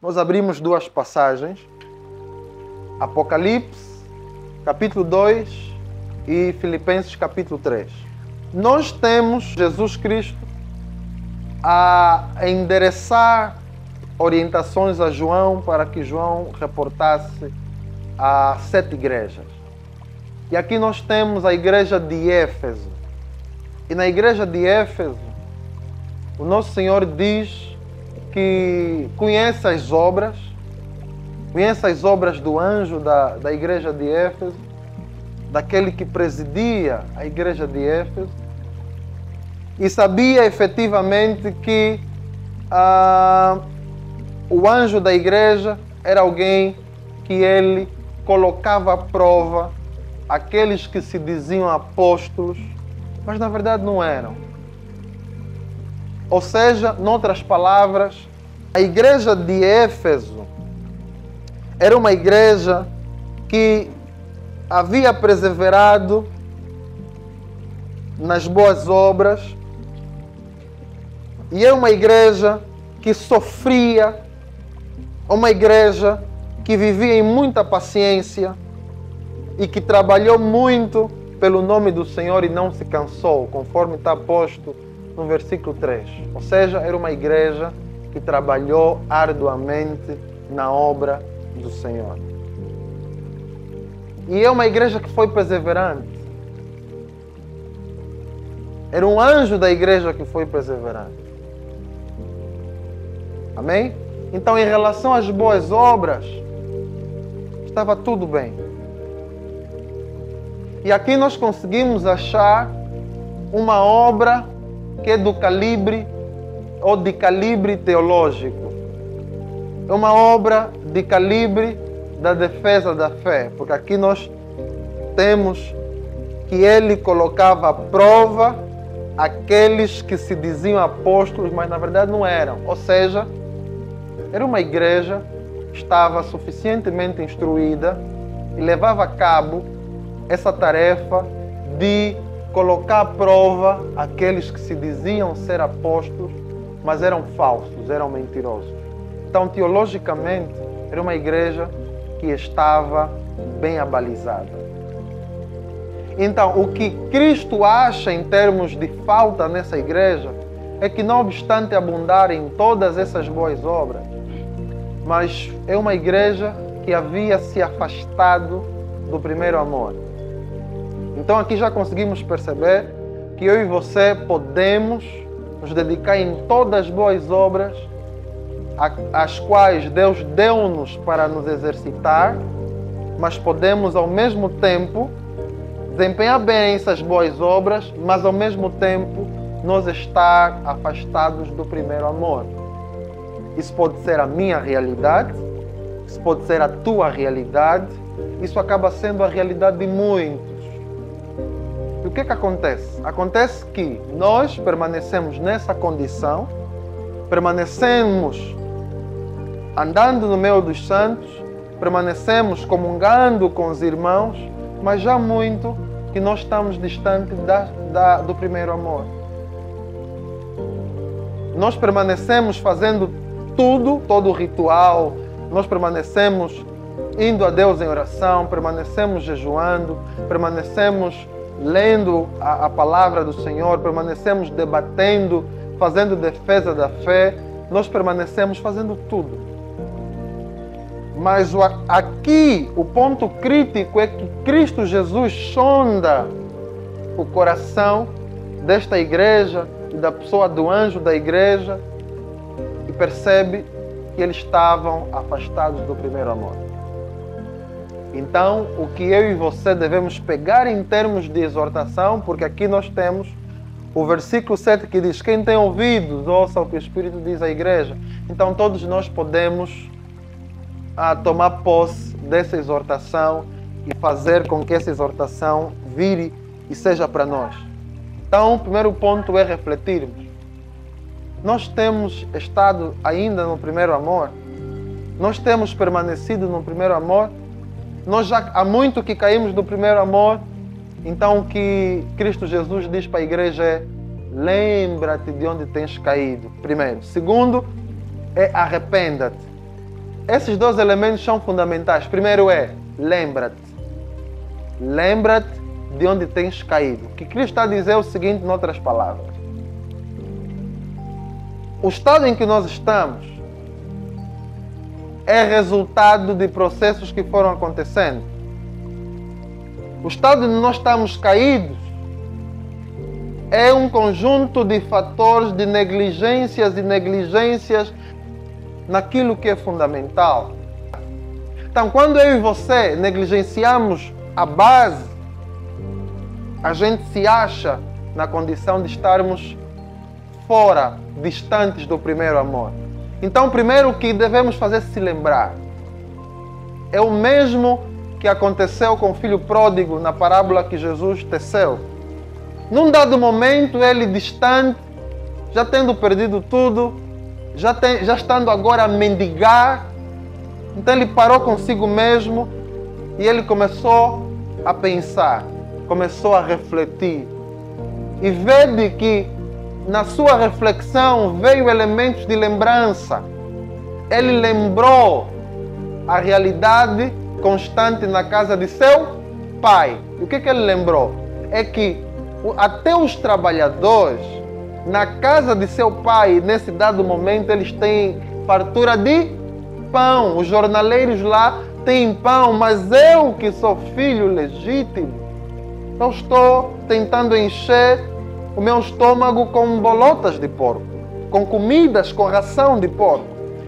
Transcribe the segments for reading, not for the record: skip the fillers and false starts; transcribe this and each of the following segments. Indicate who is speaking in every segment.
Speaker 1: Nós abrimos duas passagens, Apocalipse, capítulo 2 e Filipenses, capítulo 3. Nós temos Jesus Cristo a endereçar orientações a João para que João reportasse a 7 igrejas. E aqui nós temos a igreja de Éfeso. E na igreja de Éfeso, o nosso Senhor diz que conhece as obras do anjo da igreja de Éfeso, daquele que presidia a igreja de Éfeso, e sabia efetivamente que o anjo da igreja era alguém que ele colocava à prova aqueles que se diziam apóstolos, mas na verdade não eram. Ou seja, noutras palavras, a igreja de Éfeso era uma igreja que havia perseverado nas boas obras e é uma igreja que sofria, uma igreja que vivia em muita paciência e que trabalhou muito pelo nome do Senhor e não se cansou, conforme está posto no versículo 3. Ou seja, era uma igreja que trabalhou arduamente na obra do Senhor. E é uma igreja que foi perseverante. Era um anjo da igreja que foi perseverante. Amém? Então, em relação às boas obras, estava tudo bem. E aqui nós conseguimos achar uma obra que é do calibre ou de calibre teológico. É uma obra de calibre da defesa da fé, porque aqui nós temos que ele colocava à prova aqueles que se diziam apóstolos, mas na verdade não eram. Ou seja, era uma igreja que estava suficientemente instruída e levava a cabo essa tarefa de colocar à prova aqueles que se diziam ser apóstolos, mas eram falsos, eram mentirosos. Então, teologicamente, era uma igreja que estava bem abalizada. Então, o que Cristo acha em termos de falta nessa igreja é que, não obstante abundarem todas essas boas obras, mas é uma igreja que havia se afastado do primeiro amor. Então aqui já conseguimos perceber que eu e você podemos nos dedicar em todas as boas obras as quais Deus deu-nos para nos exercitar, mas podemos ao mesmo tempo desempenhar bem essas boas obras, mas ao mesmo tempo nós estar afastados do primeiro amor. Isso pode ser a minha realidade, isso pode ser a tua realidade, isso acaba sendo a realidade de muitos. E o que acontece? Acontece que nós permanecemos nessa condição, permanecemos andando no meio dos santos, permanecemos comungando com os irmãos, mas já muito que nós estamos distantes do primeiro amor. Nós permanecemos fazendo todo o ritual, nós permanecemos indo a Deus em oração, permanecemos jejuando, permanecemos lendo a palavra do Senhor, permanecemos debatendo, fazendo defesa da fé, nós permanecemos fazendo tudo. Mas aqui o ponto crítico é que Cristo Jesus sonda o coração desta igreja e da pessoa do anjo da igreja e percebe que eles estavam afastados do primeiro amor. Então, o que eu e você devemos pegar em termos de exortação, porque aqui nós temos o versículo 7 que diz: quem tem ouvidos, ouça o que o Espírito diz à igreja. Então, todos nós podemos tomar posse dessa exortação e fazer com que essa exortação vire e seja para nós. Então, o primeiro ponto é refletirmos. Nós temos estado ainda no primeiro amor? Nós temos permanecido no primeiro amor? Nós já há muito que caímos do primeiro amor. Então o que Cristo Jesus diz para a igreja é: lembra-te de onde tens caído, primeiro. Segundo, é arrependa-te. esses dois elementos são fundamentais. Primeiro é, lembra-te. Lembra-te de onde tens caído. O que Cristo está a dizer é o seguinte, em outras palavras. O estado em que nós estamos é resultado de processos que foram acontecendo. O estado onde nós estamos caídos é um conjunto de fatores de negligências e negligências naquilo que é fundamental. Então, quando eu e você negligenciamos a base, a gente se acha na condição de estarmos fora, distantes do primeiro amor. Então, primeiro o que devemos fazer é se lembrar. É o mesmo que aconteceu com o filho pródigo na parábola que Jesus teceu. Num dado momento, ele distante, já tendo perdido tudo, já estando agora a mendigar, então ele parou consigo mesmo e ele começou a pensar, começou a refletir. E vê que na sua reflexão veio elementos de lembrança. Ele lembrou a realidade constante na casa de seu pai. E o que ele lembrou? É que até os trabalhadores na casa de seu pai, nesse dado momento, eles têm fartura de pão. Os jornaleiros lá têm pão, mas eu que sou filho legítimo, eu estou tentando encher o meu estômago com bolotas de porco, com comidas, com ração de porco.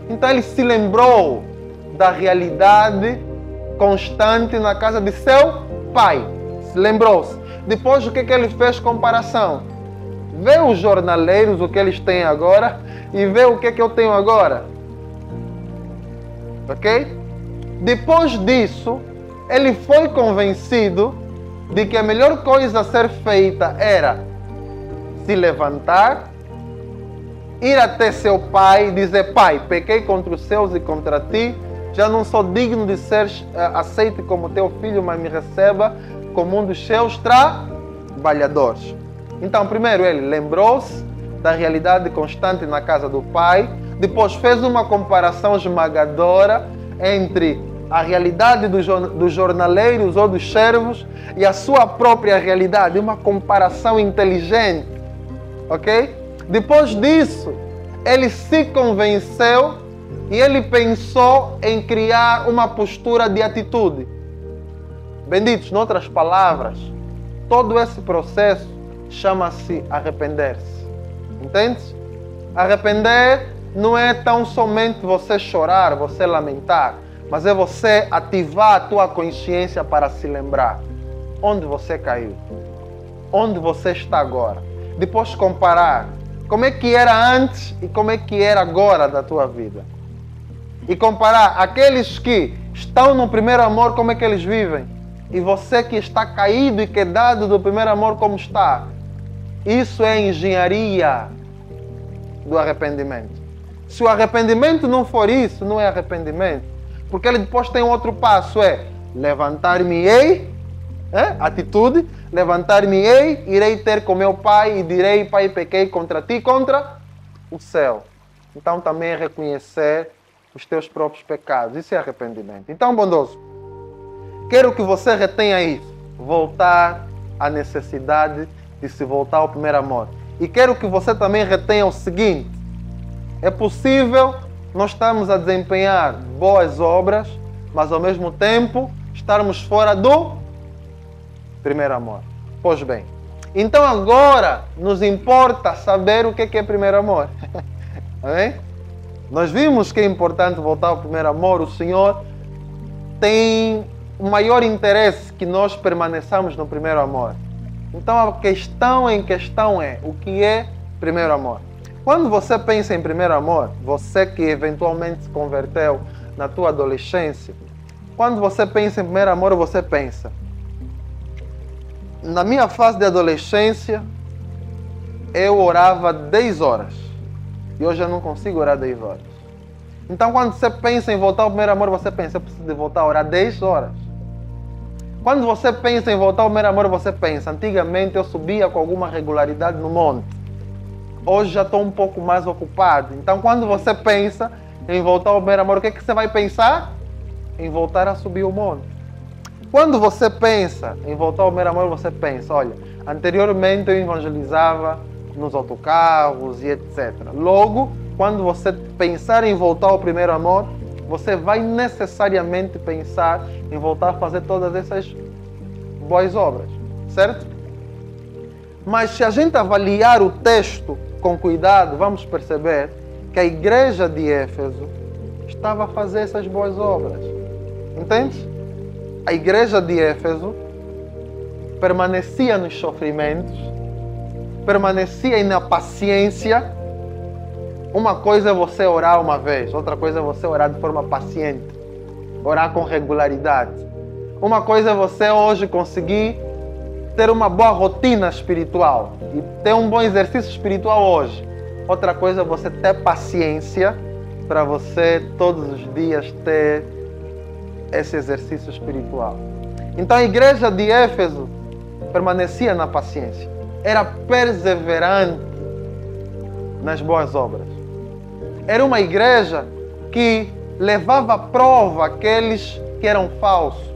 Speaker 1: Então ele se lembrou da realidade constante na casa de seu pai. Lembrou-se. Depois o que ele fez? Comparação. Vê os jornaleiros, o que eles têm agora, e vê o que eu tenho agora. Ok? Depois disso, ele foi convencido de que a melhor coisa a ser feita era se levantar, ir até seu pai e dizer: pai, pequei contra os céus e contra ti, já não sou digno de ser aceito como teu filho, mas me receba como um dos seus trabalhadores. Então, primeiro ele lembrou-se da realidade constante na casa do pai, depois fez uma comparação esmagadora entre a realidade dos jornaleiros ou dos servos e a sua própria realidade, uma comparação inteligente, ok? Depois disso, ele se convenceu e ele pensou em criar uma postura de atitude. Benditos, em outras palavras, todo esse processo chama-se arrepender-se. Entende? Arrepender não é tão somente você chorar, você lamentar, mas é você ativar a tua consciência para se lembrar onde você caiu, onde você está agora. Depois comparar como é que era antes e como é que era agora da tua vida. E comparar aqueles que estão no primeiro amor, como é que eles vivem, e você que está caído e quedado do primeiro amor, como está. Isso é engenharia do arrependimento. Se o arrependimento não for isso, não é arrependimento. Porque ele depois tem outro passo, é levantar-me-ei, atitude, levantar-me-ei, irei ter com meu pai e direi: pai, pequei contra ti, contra o céu. Então também é reconhecer os teus próprios pecados. Isso é arrependimento. Então, bondoso, quero que você retenha isso. Voltar à necessidade de se voltar ao primeiro amor. E quero que você também retenha o seguinte: é possível nós estarmos a desempenhar boas obras, mas ao mesmo tempo estarmos fora do primeiro amor. Pois bem, então agora nos importa saber o que é primeiro amor. Amém? Nós vimos que é importante voltar ao primeiro amor. O Senhor tem o maior interesse que nós permaneçamos no primeiro amor. Então a questão em questão é: o que é primeiro amor? Quando você pensa em primeiro amor, você que eventualmente se converteu na tua adolescência, quando você pensa em primeiro amor, você pensa: na minha fase de adolescência, eu orava 10 horas. E hoje eu não consigo orar 10 horas. Então, quando você pensa em voltar ao primeiro amor, você pensa: eu preciso de voltar a orar 10 horas. Quando você pensa em voltar ao primeiro amor, você pensa: antigamente eu subia com alguma regularidade no monte. Hoje já estou um pouco mais ocupado. Então, quando você pensa em voltar ao primeiro amor, o que é que você vai pensar? Em voltar a subir o monte. Quando você pensa em voltar ao primeiro amor, você pensa, olha, anteriormente eu evangelizava nos autocarros e etc. Logo, quando você pensar em voltar ao primeiro amor, você vai necessariamente pensar em voltar a fazer todas essas boas obras, certo? Mas se a gente avaliar o texto com cuidado, vamos perceber que a igreja de Éfeso estava a fazer essas boas obras. Entende? A igreja de Éfeso permanecia nos sofrimentos, permanecia na paciência. Uma coisa é você orar uma vez, outra coisa é você orar de forma paciente, orar com regularidade. Uma coisa é você hoje conseguir ter uma boa rotina espiritual e ter um bom exercício espiritual hoje. Outra coisa é você ter paciência para você todos os dias ter esse exercício espiritual. Então a igreja de Éfeso permanecia na paciência, era perseverante nas boas obras. Era uma igreja que levava à prova aqueles que eram falsos.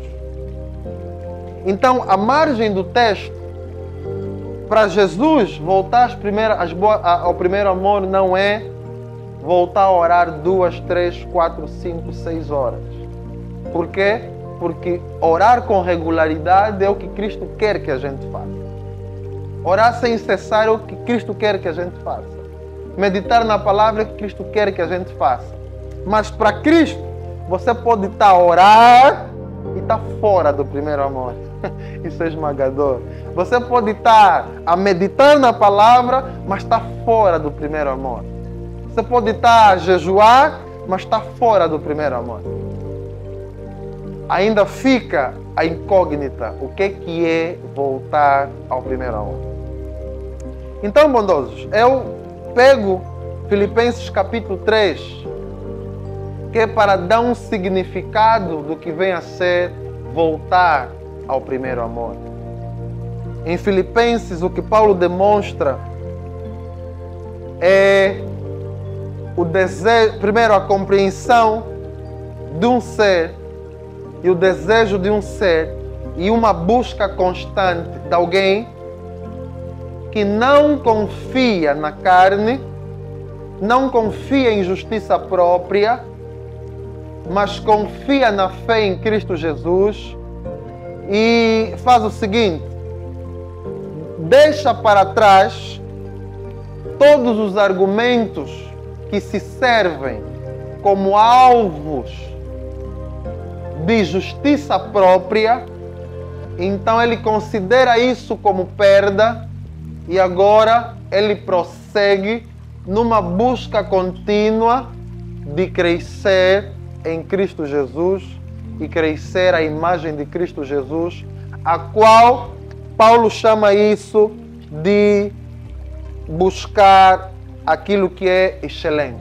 Speaker 1: Então, a margem do texto, para Jesus voltar ao primeiro amor, não é voltar a orar 2, 3, 4, 5, 6 horas. Por quê? Porque orar com regularidade é o que Cristo quer que a gente faça. Orar sem cessar é o que Cristo quer que a gente faça. Meditar na palavra é o que Cristo quer que a gente faça. Mas para Cristo, você pode estar a orar e estar fora do primeiro amor. Isso é esmagador. Você pode estar a meditar na palavra, mas está fora do primeiro amor. Você pode estar a jejuar, mas está fora do primeiro amor. Ainda fica a incógnita. O que é voltar ao primeiro amor? Então, bondosos, eu pego Filipenses capítulo 3, que é para dar um significado do que vem a ser voltar ao primeiro amor. Em Filipenses, o que Paulo demonstra é o desejo, primeiro, a compreensão de um ser e o desejo de um ser e uma busca constante de alguém que não confia na carne, não confia em justiça própria, mas confia na fé em Cristo Jesus e faz o seguinte: deixa para trás todos os argumentos que se servem como alvos de justiça própria. Então ele considera isso como perda e agora ele prossegue numa busca contínua de crescer em Cristo Jesus e crescer a imagem de Cristo Jesus, a qual Paulo chama isso de buscar aquilo que é excelente.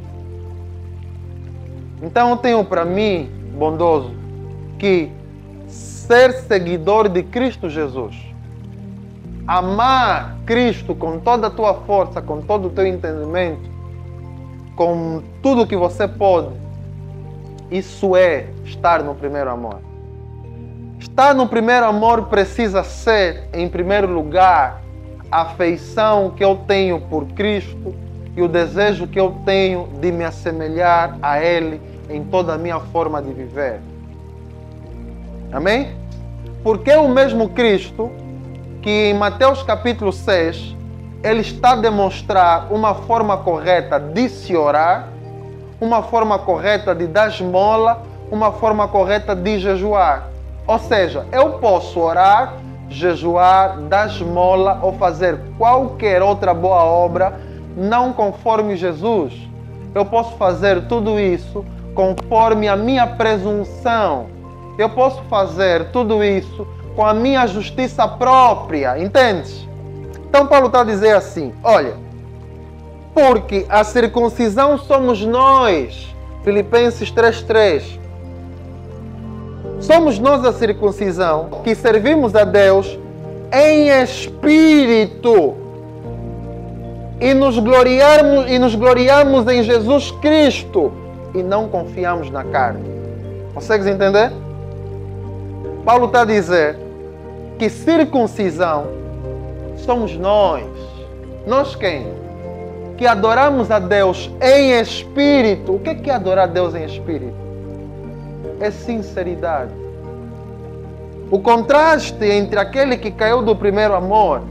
Speaker 1: Então eu tenho para mim, bondoso, que ser seguidor de Cristo Jesus, amar Cristo com toda a tua força, com todo o teu entendimento, com tudo que você pode, isso é estar no primeiro amor. Estar no primeiro amor precisa ser, em primeiro lugar, a afeição que eu tenho por Cristo e o desejo que eu tenho de me assemelhar a Ele em toda a minha forma de viver. Amém? Porque é o mesmo Cristo que em Mateus capítulo 6, ele está a demonstrar uma forma correta de se orar, uma forma correta de dar esmola, uma forma correta de jejuar. Ou seja, eu posso orar, jejuar, dar esmola ou fazer qualquer outra boa obra, não conforme Jesus. Eu posso fazer tudo isso conforme a minha presunção. Eu posso fazer tudo isso com a minha justiça própria, entende? Então Paulo está a dizer assim, olha, porque a circuncisão somos nós, Filipenses 3:3. Somos nós a circuncisão que servimos a Deus em espírito e nos gloriamos em Jesus Cristo, e não confiamos na carne. Consegues entender? Paulo está a dizer que circuncisão somos nós. Nós quem? Que adoramos a Deus em espírito. O que é adorar a Deus em espírito? É sinceridade. O contraste entre aquele que caiu do primeiro amor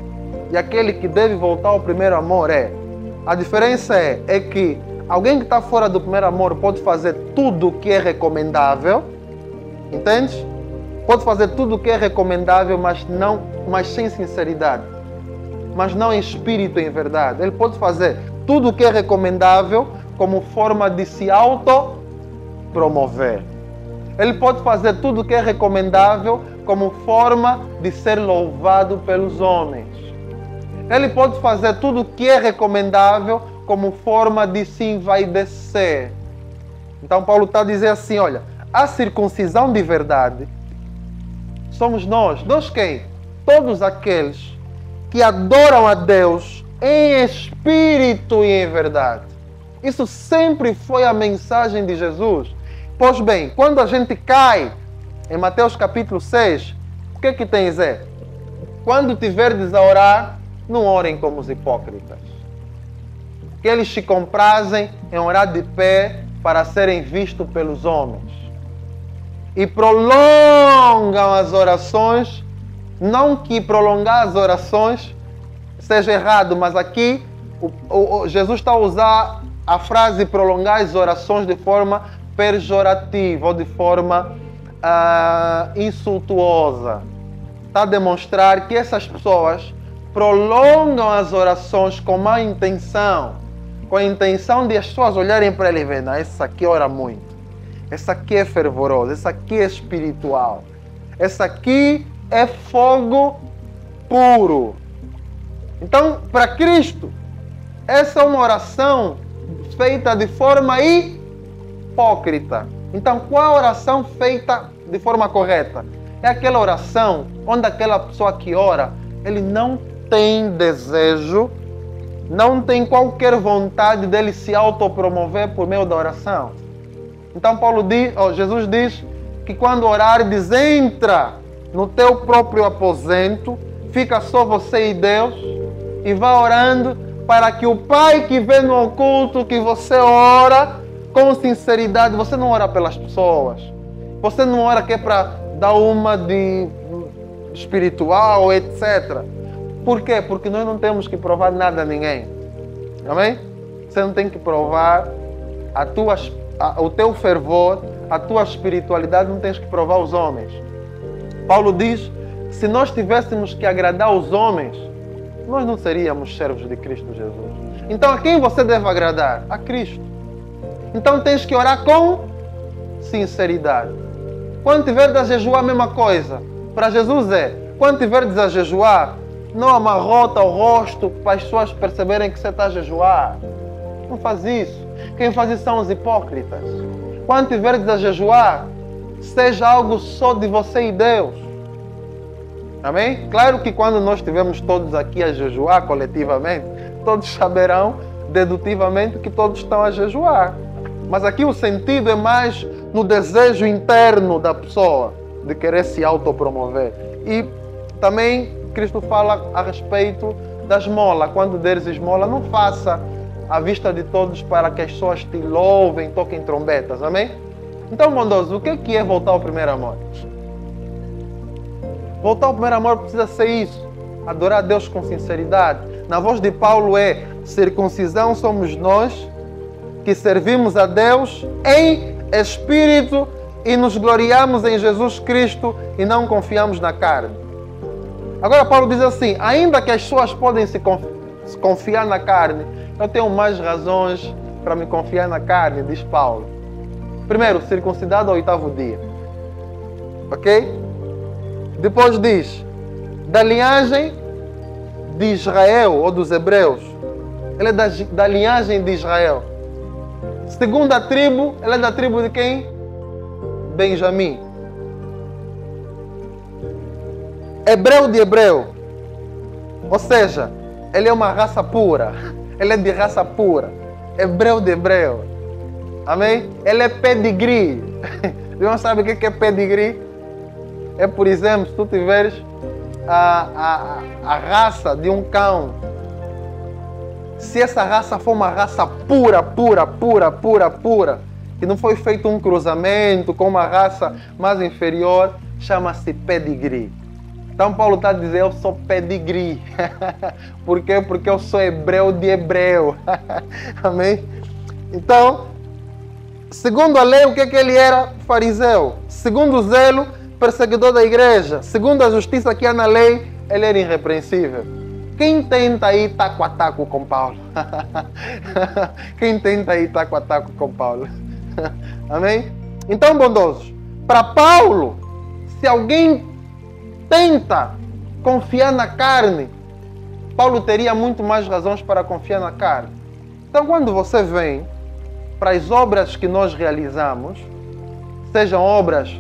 Speaker 1: e aquele que deve voltar ao primeiro amor a diferença é que alguém que está fora do primeiro amor pode fazer tudo o que é recomendável, entende? Pode fazer tudo o que é recomendável, mas sem sinceridade, mas não em espírito e em verdade. Ele pode fazer tudo o que é recomendável como forma de se autopromover. Ele pode fazer tudo o que é recomendável como forma de ser louvado pelos homens. Ele pode fazer tudo o que é recomendável como forma de se envaidecer. Então Paulo está a dizer assim, olha, a circuncisão de verdade somos nós. Nós quem? Todos aqueles que adoram a Deus em espírito e em verdade. Isso sempre foi a mensagem de Jesus. Pois bem, quando a gente cai em Mateus capítulo 6, o que tem a dizer? Quando tiverdes a orar, não orem como os hipócritas, que eles se comprazem em orar de pé para serem vistos pelos homens. E prolongam as orações, não que prolongar as orações seja errado, mas aqui Jesus está a usar a frase prolongar as orações de forma pejorativa ou de forma insultuosa. Está a demonstrar que essas pessoas prolongam as orações com má intenção, com a intenção de as pessoas olharem para ele e verem, essa aqui ora muito, essa aqui é fervorosa, essa aqui é espiritual, essa aqui é fogo puro. Então, para Cristo, essa é uma oração feita de forma hipócrita. Então, qual a oração feita de forma correta? É aquela oração onde aquela pessoa que ora, ele não tem desejo, não tem qualquer vontade dele se autopromover por meio da oração. Então Jesus diz que quando orares, entra no teu próprio aposento, fica só você e Deus, e vá orando para que o Pai que vê no oculto, que você ora com sinceridade, você não ora pelas pessoas, você não ora que é para dar uma de espiritual, etc. Por quê? Porque nós não temos que provar nada a ninguém. Amém? Você não tem que provar o teu fervor, a tua espiritualidade, não tens que provar aos homens. Paulo diz, se nós tivéssemos que agradar os homens, nós não seríamos servos de Cristo Jesus. Então a quem você deve agradar? A Cristo. Então tens que orar com sinceridade. Quando tiveres a jejuar, a mesma coisa. Para Jesus quando tiveres a jejuar, não amarrota o rosto para as pessoas perceberem que você está a jejuar. Não faz isso. Quem faz isso são os hipócritas. Quando tiveres a jejuar, seja algo só de você e Deus. Amém? Claro que quando nós estivermos todos aqui a jejuar coletivamente, todos saberão dedutivamente que todos estão a jejuar. Mas aqui o sentido é mais no desejo interno da pessoa de querer se autopromover. E também Cristo fala a respeito da esmola. Quando deres esmola, não faça à vista de todos para que as pessoas te louvem, toquem trombetas. Amém? Então, bondoso, o que é voltar ao primeiro amor? Voltar ao primeiro amor precisa ser isso. Adorar a Deus com sinceridade. Na voz de Paulo circuncisão somos nós que servimos a Deus em espírito e nos gloriamos em Jesus Cristo e não confiamos na carne. Agora Paulo diz assim, ainda que as pessoas podem se confiar na carne, eu tenho mais razões para me confiar na carne, diz Paulo. Primeiro, circuncidado ao 8º dia. Ok? Depois diz, da linhagem de Israel ou dos hebreus. Ele é da linhagem de Israel. Segunda tribo, ele é da tribo de quem? Benjamim. Hebreu de hebreu. Ou seja, ele é uma raça pura. Ele é de raça pura. Hebreu de hebreu. Amém? Ele é pedigree. Não sabe o que é pedigree? É, por exemplo, se tu tiveres a raça de um cão, se essa raça for uma raça pura, que não foi feito um cruzamento com uma raça mais inferior, chama-se pedigree. Então Paulo está a dizer, eu sou pedigree. Por quê? Porque eu sou hebreu de hebreu. Amém? Então, segundo a lei, o que ele era? Fariseu. Segundo o zelo, perseguidor da igreja. Segundo a justiça que há na lei, ele era irrepreensível. Quem tenta aí taco a taco com Paulo? Quem tenta aí taco a taco com Paulo? Amém? Então, bondosos, para Paulo, se alguém tenta confiar na carne, Paulo teria muito mais razões para confiar na carne. Então, quando você vem para as obras que nós realizamos, sejam obras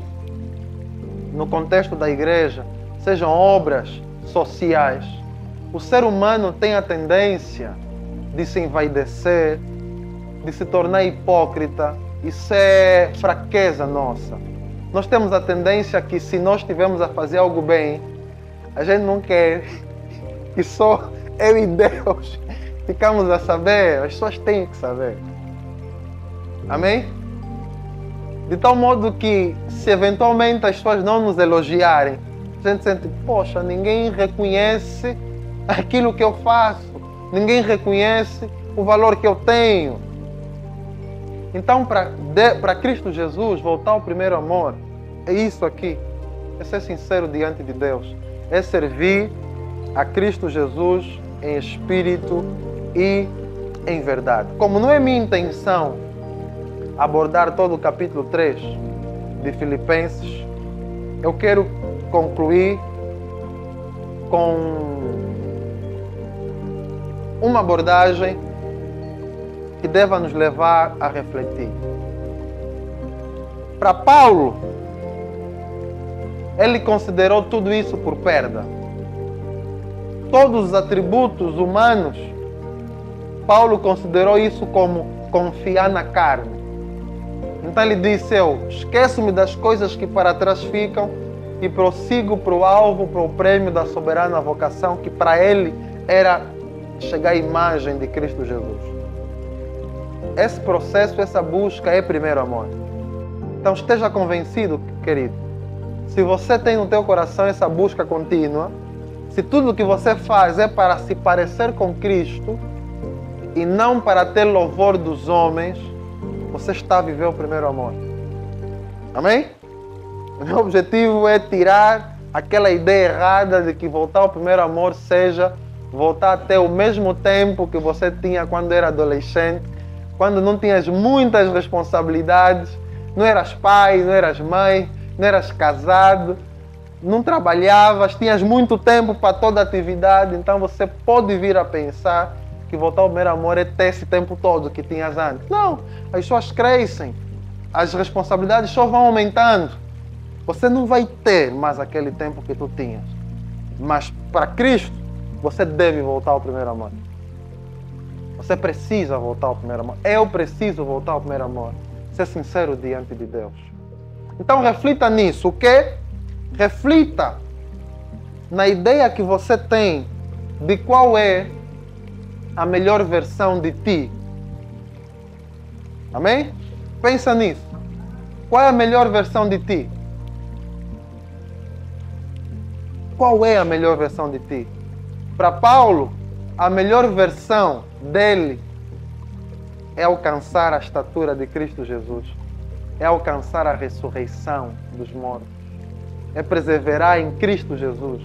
Speaker 1: no contexto da igreja, sejam obras sociais, o ser humano tem a tendência de se envaidecer, de se tornar hipócrita. Isso é fraqueza nossa. Nós temos a tendência que, se nós estivermos a fazer algo bem, a gente não quer que só eu e Deus ficamos a saber. As pessoas têm que saber. Amém? De tal modo que, se eventualmente as pessoas não nos elogiarem, a gente sente, poxa, ninguém reconhece aquilo que eu faço, ninguém reconhece o valor que eu tenho. Então, para Cristo Jesus voltar ao primeiro amor, é isso aqui, é ser sincero diante de Deus, é servir a Cristo Jesus em espírito e em verdade. Como não é minha intenção abordar todo o capítulo 3 de Filipenses, eu quero concluir com uma abordagem que deva nos levar a refletir. Para Paulo, ele considerou tudo isso por perda. Todos os atributos humanos, Paulo considerou isso como confiar na carne. Então ele disse, eu esqueço-me das coisas que para trás ficam e prossigo para o alvo, para o prêmio da soberana vocação, que para ele era chegar à imagem de Cristo Jesus. Esse processo, essa busca é primeiro amor. Então esteja convencido, querido, se você tem no teu coração essa busca contínua, se tudo que você faz é para se parecer com Cristo e não para ter louvor dos homens, você está a viver o primeiro amor. Amém? O meu objetivo é tirar aquela ideia errada de que voltar ao primeiro amor seja voltar a ter o mesmo tempo que você tinha quando era adolescente, quando não tinhas muitas responsabilidades, não eras pai, não eras mãe, não eras casado, não trabalhavas, tinhas muito tempo para toda a atividade, então você pode vir a pensar que voltar ao primeiro amor é ter esse tempo todo que tinhas antes. Não, as pessoas crescem, as responsabilidades só vão aumentando. Você não vai ter mais aquele tempo que tu tinhas. Mas para Cristo, você deve voltar ao primeiro amor. Você precisa voltar ao primeiro amor. Eu preciso voltar ao primeiro amor. Ser sincero diante de Deus. Então reflita nisso, ok? Reflita na ideia que você tem de qual é a melhor versão de ti. Amém? Pensa nisso. Qual é a melhor versão de ti? Qual é a melhor versão de ti? Para Paulo, a melhor versão dele é alcançar a estatura de Cristo Jesus. É alcançar a ressurreição dos mortos. É perseverar em Cristo Jesus.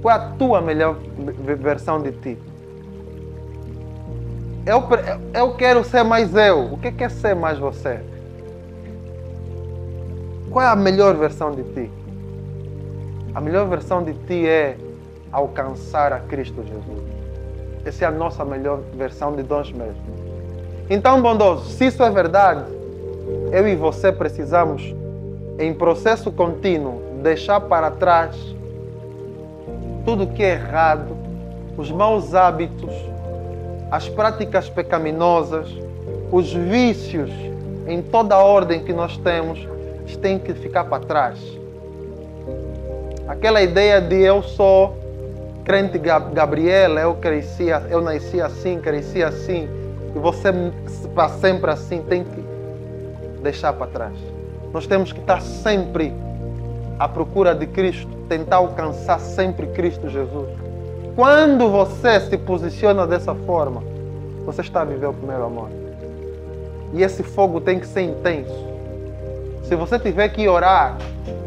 Speaker 1: Qual é a tua melhor versão de ti? Eu quero ser mais eu. O que é ser mais você? Qual é a melhor versão de ti? A melhor versão de ti é alcançar a Cristo Jesus. Essa é a nossa melhor versão de nós mesmos. Então, bondoso, se isso é verdade, eu e você precisamos, em processo contínuo, deixar para trás tudo que é errado, os maus hábitos, as práticas pecaminosas, os vícios em toda a ordem que nós temos, tem que ficar para trás. Aquela ideia de eu sou crente Gabriela, eu nasci assim, cresci assim, e você para sempre assim, tem que deixar para trás. Nós temos que estar sempre à procura de Cristo, tentar alcançar sempre Cristo Jesus. Quando você se posiciona dessa forma, você está a viver o primeiro amor. E esse fogo tem que ser intenso. Se você tiver que orar,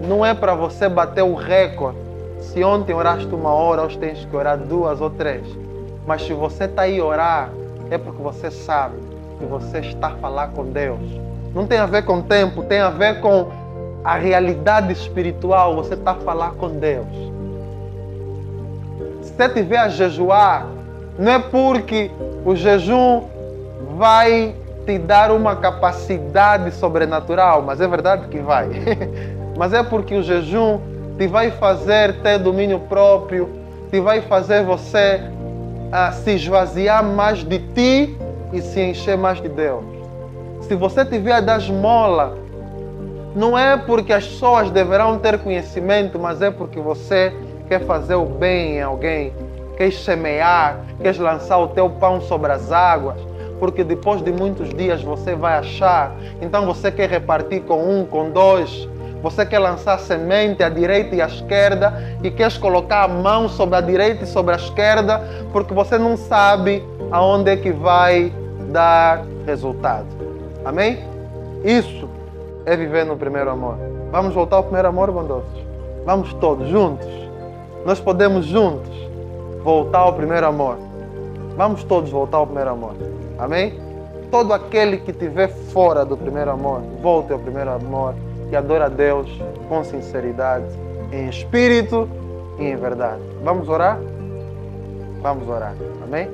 Speaker 1: não é para você bater o recorde. Se ontem oraste 1 hora, hoje tens que orar 2 ou 3. Mas se você está aí a orar, é porque você sabe que você está a falar com Deus. Não tem a ver com tempo, tem a ver com a realidade espiritual. Você está a falar com Deus. Se você estiver a jejuar, não é porque o jejum vai te dar uma capacidade sobrenatural, mas é verdade que vai. Mas é porque o jejum te vai fazer ter domínio próprio, te vai fazer você se esvaziar mais de ti e se encher mais de Deus. Se você tiver a dar esmola, não é porque as pessoas deverão ter conhecimento, mas é porque você quer fazer o bem em alguém, quer semear, quer lançar o teu pão sobre as águas, porque depois de muitos dias você vai achar, então você quer repartir com 1, com 2, você quer lançar semente à direita e à esquerda e quer colocar a mão sobre a direita e sobre a esquerda, porque você não sabe aonde é que vai dar resultado. Amém? Isso é viver no primeiro amor. Vamos voltar ao primeiro amor, bondosos? Vamos todos juntos. Nós podemos juntos voltar ao primeiro amor. Vamos todos voltar ao primeiro amor. Amém? Todo aquele que estiver fora do primeiro amor, volte ao primeiro amor e adore a Deus com sinceridade, em espírito e em verdade. Vamos orar? Vamos orar. Amém?